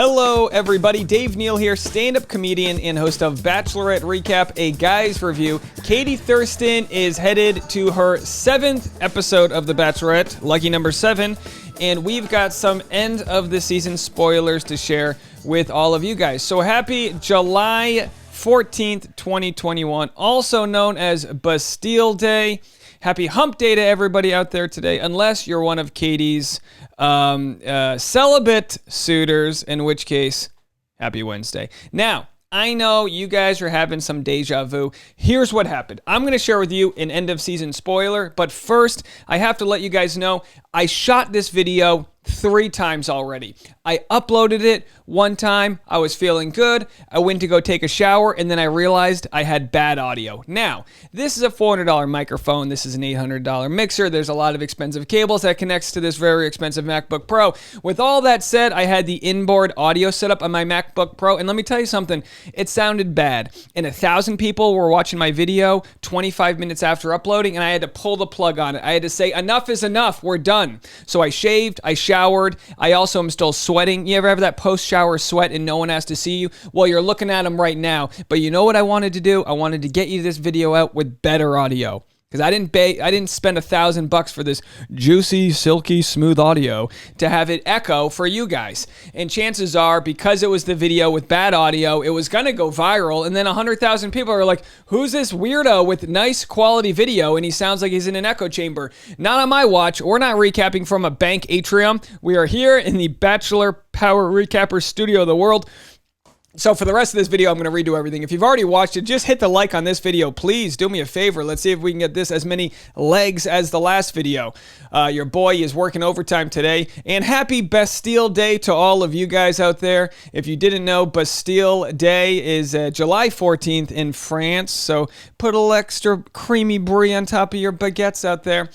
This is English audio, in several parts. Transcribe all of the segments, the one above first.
Hello, everybody. Dave Neal here, stand-up comedian and host of Bachelorette Recap, a guy's review. Katie Thurston is headed to her 7th episode of The Bachelorette, lucky number 7, and we've got some end-of-the-season spoilers to share with all of you guys. So happy July 14th, 2021, also known as Bastille Day. Happy hump day to everybody out there today, unless you're one of Katie's celibate suitors, in which case, happy Wednesday. Now, I know you guys are having some deja vu. Here's what happened. I'm going to share with you an end-of-season spoiler, but first, I have to let you guys know I shot this video 3 times already. I uploaded it one time. I was feeling good. I went to go take a shower, and then I realized I had bad audio. Now, this is a $400 microphone. This is an $800 mixer. There's a lot of expensive cables that connects to this very expensive MacBook Pro. With all that said, I had the inboard audio set up on my MacBook Pro, and let me tell you something. It sounded bad. And 1,000 people were watching my video 25 minutes after uploading, and I had to pull the plug on it. I had to say, enough is enough. We're done. So I shaved. I showered. I also am still sweating. You ever have that post-shower sweat and no one has to see you? Well, you're looking at them right now. But you know what I wanted to do? I wanted to get you this video out with better audio. Because I didn't spend $1,000 for this juicy, silky, smooth audio to have it echo for you guys. And chances are, because it was the video with bad audio, it was going to go viral. And then 100,000 people are like, who's this weirdo with nice quality video? And he sounds like he's in an echo chamber. Not on my watch. We're not recapping from a bank atrium. We are here in the Bachelor Power Recapper Studio of the World. So for the rest of this video, I'm going to redo everything. If you've already watched it, just hit the like on this video. Please do me a favor. Let's see if we can get this as many legs as the last video. Your boy is working overtime today. And happy Bastille Day to all of you guys out there. If you didn't know, Bastille Day is July 14th in France. So put a little extra creamy brie on top of your baguettes out there.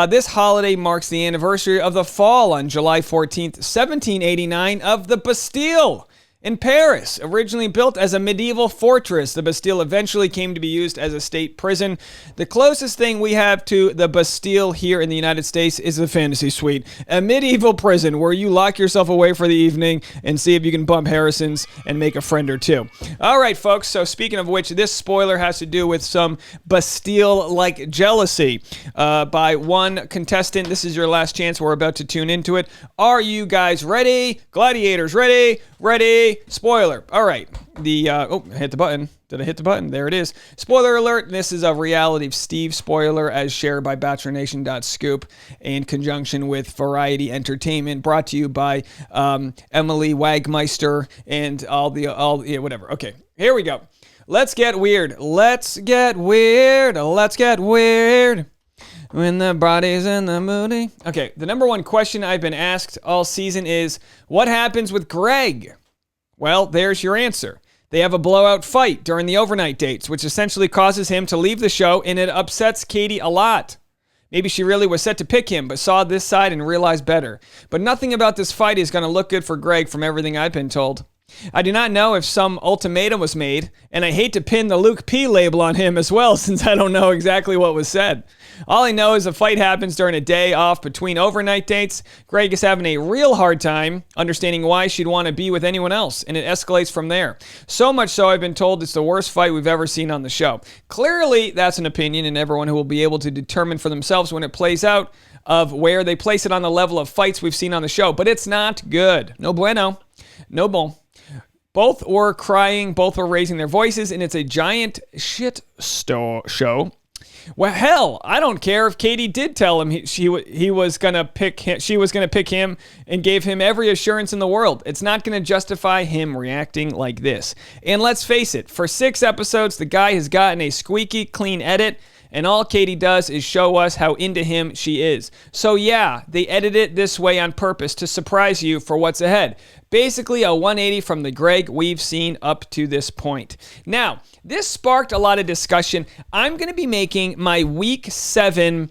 This holiday marks the anniversary of the fall on July 14th, 1789 of the Bastille. In Paris, originally built as a medieval fortress, the Bastille eventually came to be used as a state prison. The closest thing we have to the Bastille here in the United States is the Fantasy Suite, a medieval prison where you lock yourself away for the evening and see if you can bump Harrison's and make a friend or two. All right, folks, so speaking of which, this spoiler has to do with some Bastille-like jealousy by one contestant. This is your last chance. We're about to tune into it. Are you guys ready? Gladiators, ready? Ready? Spoiler. All right. I hit the button. Did I hit the button? There it is. Spoiler alert. This is a Reality of Steve spoiler as shared by BachelorNation.scoop in conjunction with Variety Entertainment, brought to you by Emily Wagmeister and whatever. Okay, here we go. Let's get weird. Let's get weird. Let's get weird. When the body's in the moody. Okay, the number one question I've been asked all season is, what happens with Greg? Well, there's your answer. They have a blowout fight during the overnight dates, which essentially causes him to leave the show, and it upsets Katie a lot. Maybe she really was set to pick him, but saw this side and realized better. But nothing about this fight is going to look good for Greg from everything I've been told. I do not know if some ultimatum was made, and I hate to pin the Luke P label on him as well, since I don't know exactly what was said. All I know is a fight happens during a day off between overnight dates. Greg is having a real hard time understanding why she'd want to be with anyone else, and it escalates from there. So much so I've been told it's the worst fight we've ever seen on the show. Clearly, that's an opinion, and everyone who will be able to determine for themselves when it plays out of where they place it on the level of fights we've seen on the show. But it's not good. No bueno. No bon. Both were crying, both were raising their voices, and it's a giant shit show. Well, hell, I don't care if Katie did tell him she was gonna pick him and gave him every assurance in the world. It's not gonna justify him reacting like this. And let's face it, for 6 episodes, the guy has gotten a squeaky clean edit, and all Katie does is show us how into him she is. So yeah, they edit it this way on purpose to surprise you for what's ahead. Basically a 180 from the Greg we've seen up to this point. Now, this sparked a lot of discussion. I'm going to be making my week 7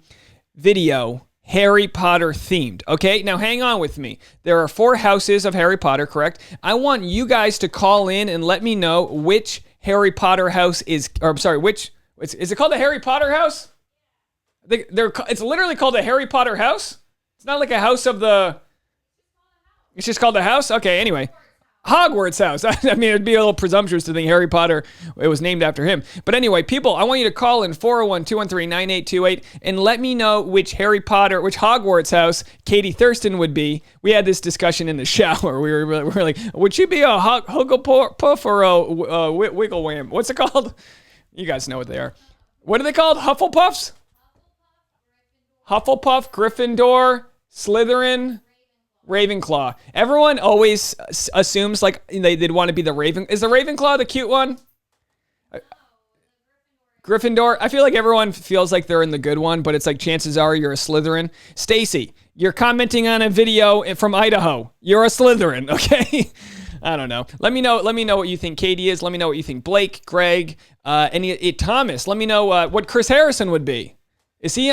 video Harry Potter themed. Okay, now hang on with me. There are 4 houses of Harry Potter, correct? I want you guys to call in and let me know which Harry Potter house is, or I'm sorry, which, is it called the Harry Potter house? It's literally called the Harry Potter house? It's not like a house of the... It's just called the house? Okay, anyway. Hogwarts house. I mean, it'd be a little presumptuous to think Harry Potter, it was named after him. But anyway, people, I want you to call in 401-213-9828 and let me know which Hogwarts house Katie Thurston would be. We had this discussion in the shower. We were like, would she be a Hugglepuff or a Wiggle Wham? What's it called? You guys know what they are. What are they called? Hufflepuffs? Hufflepuff, Gryffindor, Slytherin, Ravenclaw. Everyone always assumes like they'd want to be the Raven. Is the Ravenclaw the cute one? Gryffindor. I feel like everyone feels like they're in the good one, but it's like chances are you're a Slytherin. Stacy, you're commenting on a video from Idaho. You're a Slytherin, okay? I don't know. Let me know what you think Katie is. Let me know what you think Blake, Greg, Thomas. Let me know what Chris Harrison would be. Is he?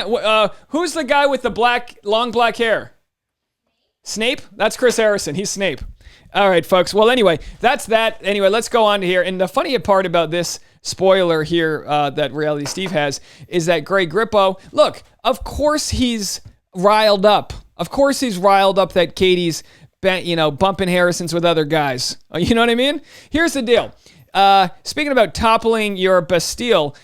Who's the guy with the long black hair? Snape? That's Chris Harrison. He's Snape. All right, folks. Well, anyway, that's that. Anyway, let's go on to here. And the funny part about this spoiler here that Reality Steve has is that Greg Grippo, look, of course he's riled up. Of course he's riled up that Katie's, bumping Harrison's with other guys. You know what I mean? Here's the deal. Speaking about toppling your Bastille,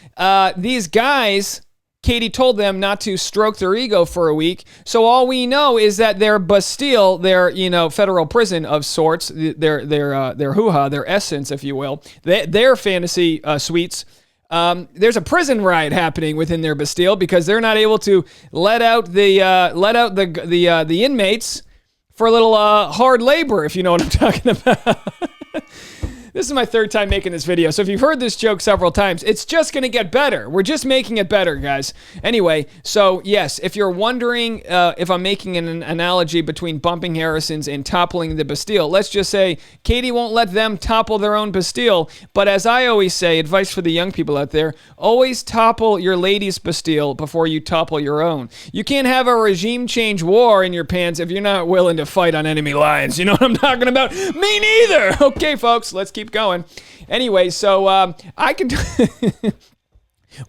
these guys... Katie told them not to stroke their ego for a week. So all we know is that their Bastille, their federal prison of sorts, their hoo-ha, their essence, if you will, their fantasy suites. There's a prison riot happening within their Bastille because they're not able to let out the inmates for a little hard labor, if you know what I'm talking about. This is my third time making this video, so if you've heard this joke several times, it's just going to get better. We're just making it better, guys. Anyway, so yes, if you're wondering if I'm making an analogy between bumping Harrison's and toppling the Bastille, let's just say Katie won't let them topple their own Bastille, but as I always say, advice for the young people out there, always topple your lady's Bastille before you topple your own. You can't have a regime change war in your pants if you're not willing to fight on enemy lines. You know what I'm talking about? Me neither! Okay, folks, let's keep going. Anyway, so I can...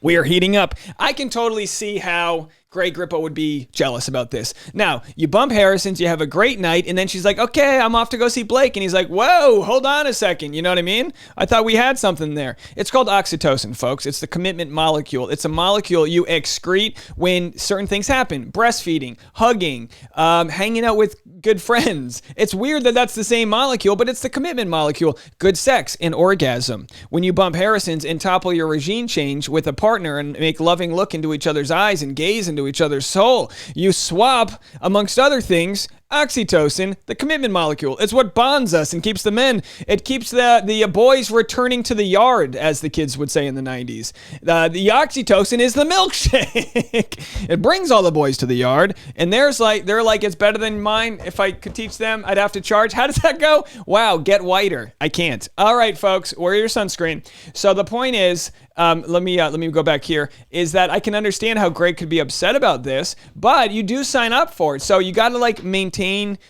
We're heating up. I can totally see how Greg Grippo would be jealous about this. Now, you bump Harrison's, you have a great night, and then she's like, okay, I'm off to go see Blake. And he's like, whoa, hold on a second. You know what I mean? I thought we had something there. It's called oxytocin, folks. It's the commitment molecule. It's a molecule you excrete when certain things happen. Breastfeeding, hugging, hanging out with good friends. It's weird that that's the same molecule, but it's the commitment molecule. Good sex and orgasm. When you bump Harrison's and topple your regime change with a partner and make loving look into each other's eyes and gaze into each other's soul, you swap, amongst other things, oxytocin, the commitment molecule. It's what bonds us and keeps the men. It keeps the boys returning to the yard, as the kids would say in the 90s. The oxytocin is the milkshake. It brings all the boys to the yard, and they're like, it's better than mine. If I could teach them, I'd have to charge. How does that go? Wow, get whiter. I can't. All right, folks, wear your sunscreen. So the point is, let me go back here, is that I can understand how Greg could be upset about this, but you do sign up for it. So you got to maintain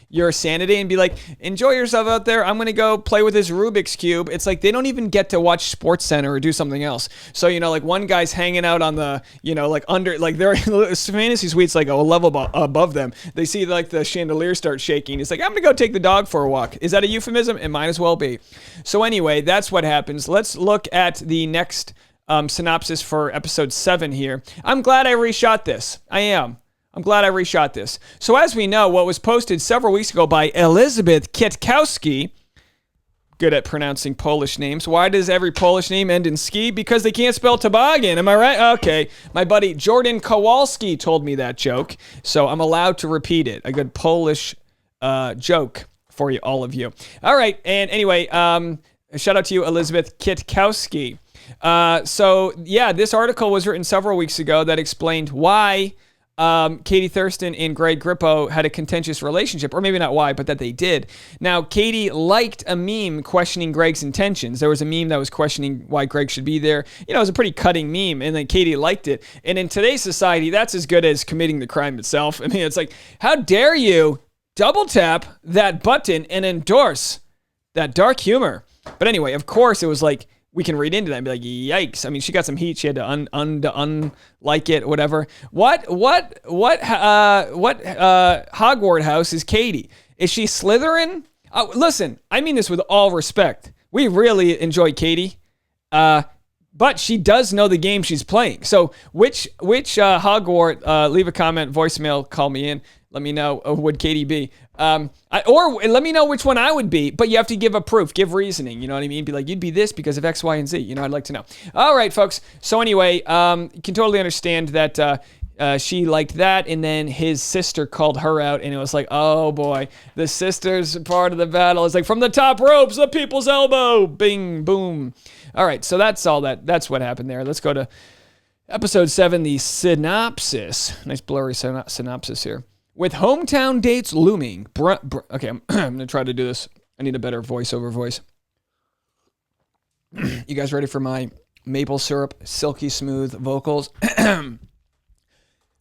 your sanity and be like, enjoy yourself out there. I'm going to go play with this Rubik's Cube. It's like they don't even get to watch Sports Center or do something else. So, one guy's hanging out on the, their fantasy suite's like a level above them. They see the chandelier start shaking. It's like, I'm going to go take the dog for a walk. Is that a euphemism? It might as well be. So anyway, that's what happens. Let's look at the next synopsis for episode 7 here. I'm glad I reshot this. I am. I'm glad I reshot this. So as we know, what was posted several weeks ago by Elizabeth Kietkowski, good at pronouncing Polish names. Why does every Polish name end in ski? Because they can't spell toboggan. Am I right? Okay. My buddy Jordan Kowalski told me that joke, so I'm allowed to repeat it. A good Polish joke for you, all of you. All right. And anyway, shout out to you, Elizabeth Kietkowski. This article was written several weeks ago that explained why Katie Thurston and Greg Grippo had a contentious relationship, or maybe not why, but that they did. Now, Katie liked a meme questioning Greg's intentions. There was a meme that was questioning why Greg should be there. It was a pretty cutting meme, and then Katie liked it. And in today's society, that's as good as committing the crime itself. I mean, it's like, how dare you double tap that button and endorse that dark humor? But anyway, of course, it was like, we can read into that and be like, yikes. I mean, she got some heat. She had to unlike it, whatever. What Hogwarts house is Katie? Is she Slytherin? Listen, I mean this with all respect. We really enjoy Katie, but she does know the game she's playing. So which Hogwarts, leave a comment, voicemail, call me in. Let me know, would Katie be? Or let me know which one I would be, but you have to give a proof, give reasoning, you know what I mean? Be like, you'd be this because of X, Y, and Z. You know, I'd like to know. All right, folks. So anyway, you can totally understand that she liked that, and then his sister called her out, and it was like, oh boy, the sister's part of the battle. It's like, from the top ropes, the people's elbow, bing, boom. All right, so that's that's what happened there. Let's go to episode 7, the synopsis. Nice blurry synopsis here. With hometown dates looming. Okay, I'm going to try to do this. I need a better voiceover voice. You guys ready for my maple syrup, silky smooth vocals?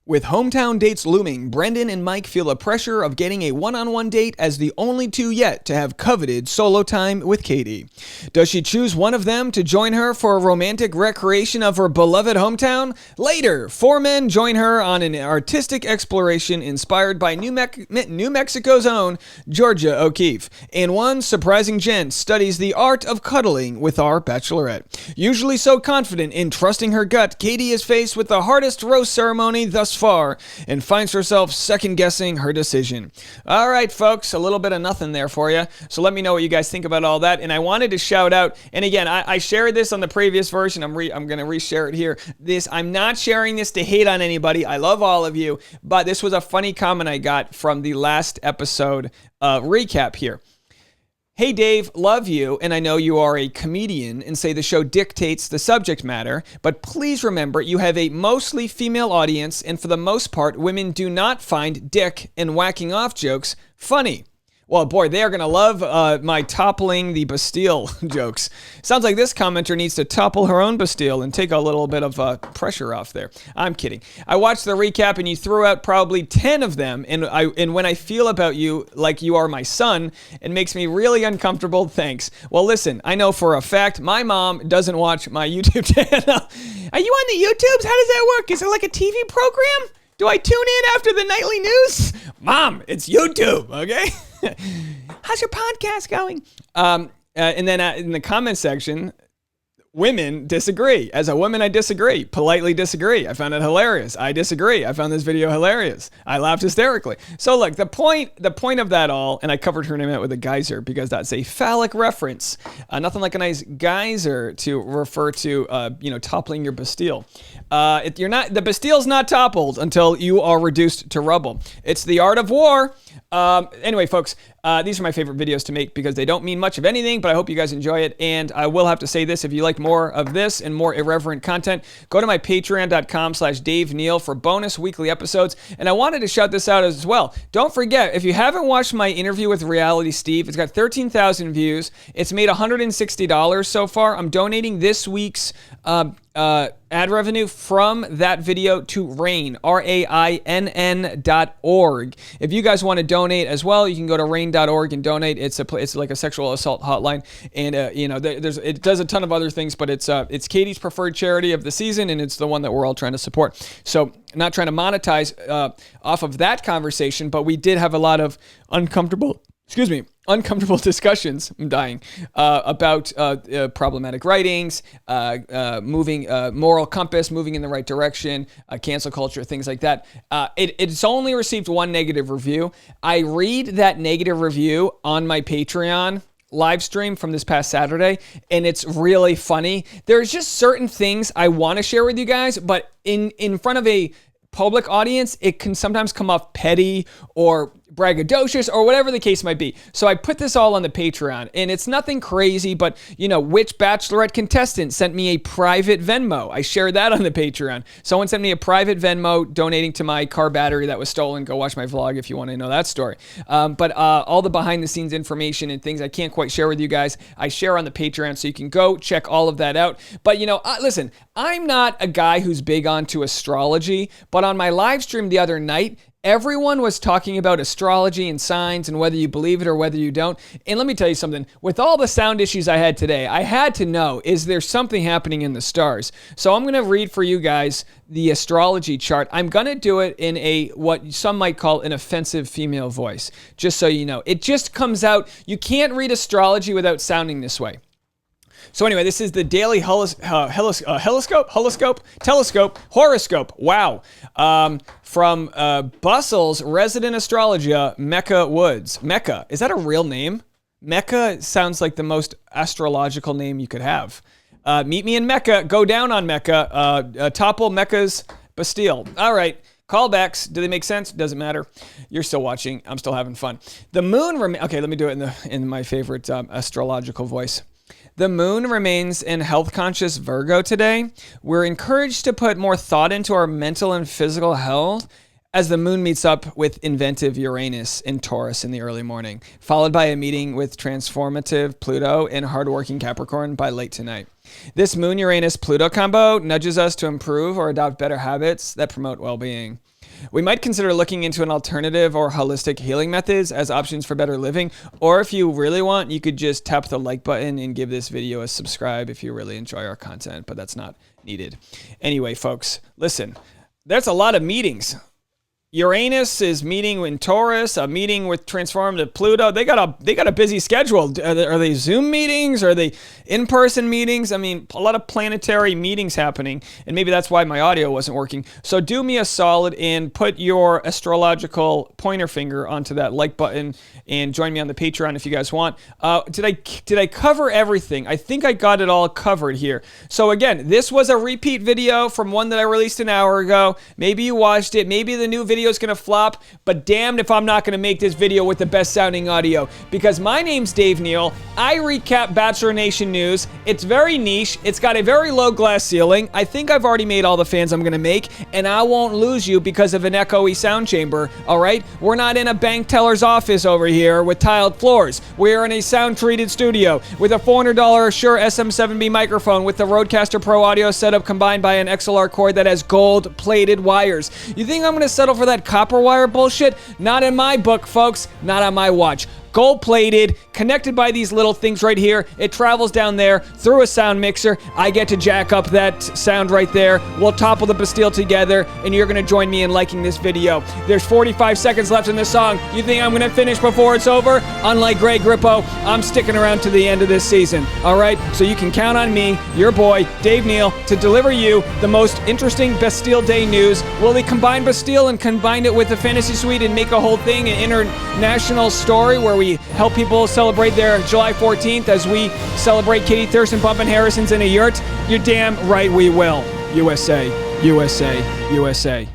With hometown dates looming, Brendan and Mike feel the pressure of getting a one-on-one date as the only two yet to have coveted solo time with Katie. Does she choose one of them to join her for a romantic recreation of her beloved hometown? Later, 4 men join her on an artistic exploration inspired by New Mexico's own Georgia O'Keeffe. And one surprising gent studies the art of cuddling with our Bachelorette. Usually so confident in trusting her gut, Katie is faced with the hardest roast ceremony thus far and finds herself second-guessing her decision. All right, folks, a little bit of nothing there for you. So let me know what you guys think about all that. And I wanted to shout out, and again, I shared this on the previous version. I'm going to reshare it here. I'm not sharing this to hate on anybody. I love all of you, but this was a funny comment I got from the last episode recap here. Hey Dave, love you, and I know you are a comedian and say the show dictates the subject matter, but please remember you have a mostly female audience, and for the most part, women do not find dick and whacking off jokes funny. Well, boy, they are going to love my toppling the Bastille jokes. Sounds like this commenter needs to topple her own Bastille and take a little bit of pressure off there. I'm kidding. I watched the recap and you threw out probably 10 of them, and when I feel about you like you are my son, it makes me really uncomfortable. Thanks. Well, listen, I know for a fact my mom doesn't watch my YouTube channel. Are you on the YouTubes? How does that work? Is it like a TV program? Do I tune in after the nightly news? Mom, it's YouTube, okay? How's your podcast going? And then in the comment section, women disagree. As a woman, I disagree. Politely disagree. I found it hilarious. I disagree. I found this video hilarious. I laughed hysterically. So look, the point of that all, and I covered her name out with a geyser because that's a phallic reference. Nothing like a nice geyser to refer to, toppling your Bastille. The Bastille's not toppled until you are reduced to rubble. It's the art of war. Anyway, folks, these are my favorite videos to make because they don't mean much of anything, but I hope you guys enjoy it. And I will have to say this, if you like more of this and more irreverent content, go to my patreon.com/Dave Neal for bonus weekly episodes. And I wanted to shout this out as well. Don't forget, if you haven't watched my interview with Reality Steve, it's got 13,000 views. It's made $160 so far. I'm donating this week's ad revenue from that video to RAINN, RAINN.org. If you guys want to donate as well, you can go to RAINN.org and donate. It's like a sexual assault hotline, and it does a ton of other things, but it's Katie's preferred charity of the season, and it's the one that we're all trying to support. So not trying to monetize off of that conversation, but we did have a lot of uncomfortable discussions, I'm dying, about problematic writings, moving moral compass, moving in the right direction, cancel culture, things like that. It's only received one negative review. I read that negative review on my Patreon live stream from this past Saturday, and it's really funny. There's just certain things I want to share with you guys, but in front of a public audience, it can sometimes come off petty or braggadocious or whatever the case might be. So I put this all on the Patreon, and it's nothing crazy, but which Bachelorette contestant sent me a private Venmo? I shared that on the Patreon. Someone sent me a private Venmo donating to my car battery that was stolen. Go watch my vlog if you want to know that story. But all the behind the scenes information and things I can't quite share with you guys, I share on the Patreon, so you can go check all of that out. But listen, I'm not a guy who's big onto astrology, but on my live stream the other night, Everyone was talking about astrology and signs and whether you believe it or whether you don't. And let me tell you something. With all the sound issues I had today, I had to know, is there something happening in the stars? So I'm going to read for you guys the astrology chart. I'm going to do it in a what some might call an offensive female voice, just so you know. It just comes out. You can't read astrology without sounding this way. So anyway, this is the daily horoscope. Wow. From Bustle's resident astrologer, Mecca Woods. Mecca, is that a real name? Mecca sounds like the most astrological name you could have. Meet me in Mecca. Go down on Mecca. Topple Mecca's Bastille. All right. Callbacks. Do they make sense? Doesn't matter. You're still watching. I'm still having fun. The moon. Okay, let me do it in my favorite astrological voice. The moon remains in health-conscious Virgo today. We're encouraged to put more thought into our mental and physical health as the moon meets up with inventive Uranus in Taurus in the early morning, followed by a meeting with transformative Pluto in hardworking Capricorn by late tonight. This Moon-Uranus-Pluto combo nudges us to improve or adopt better habits that promote well-being. We might consider looking into an alternative or holistic healing methods as options for better living. Or if you really want, you could just tap the like button and give this video a subscribe if you really enjoy our content, but that's not needed. Anyway, folks, listen, there's a lot of meetings. Uranus is meeting in Taurus, a meeting with transformative Pluto. They got a busy schedule. Are they Zoom meetings? Are they in-person meetings? I mean, a lot of planetary meetings happening, and maybe that's why my audio wasn't working. So do me a solid and put your astrological pointer finger onto that like button and join me on the Patreon if you guys want. Did I cover everything? I think I got it all covered here. So again, this was a repeat video from one that I released an hour ago. Maybe you watched it. Maybe the new video is going to flop, but damned if I'm not going to make this video with the best sounding audio, because my name's Dave Neal. I recap Bachelor Nation news. It's very niche. It's got a very low glass ceiling. I think I've already made all the fans I'm going to make, and I won't lose you because of an echoey sound chamber, all right? We're not in a bank teller's office over here with tiled floors. We're in a sound-treated studio with a $400 Shure SM7B microphone with the Rodecaster Pro audio setup combined by an XLR cord that has gold-plated wires. You think I'm going to settle for that copper wire bullshit? Not in my book, folks. Not on my watch. Gold-plated, connected by these little things right here. It travels down there through a sound mixer. I get to jack up that sound right there. We'll topple the Bastille together, and you're going to join me in liking this video. There's 45 seconds left in this song. You think I'm going to finish before it's over? Unlike Greg Grippo, I'm sticking around to the end of this season, all right? So you can count on me, your boy, Dave Neal, to deliver you the most interesting Bastille Day news. Will they combine Bastille and combine it with the Fantasy Suite and make a whole thing, an international story where we help people celebrate their July 14th as we celebrate Katie, Thurston, bumping Harrison's in a yurt? You're damn right we will. USA, USA, USA.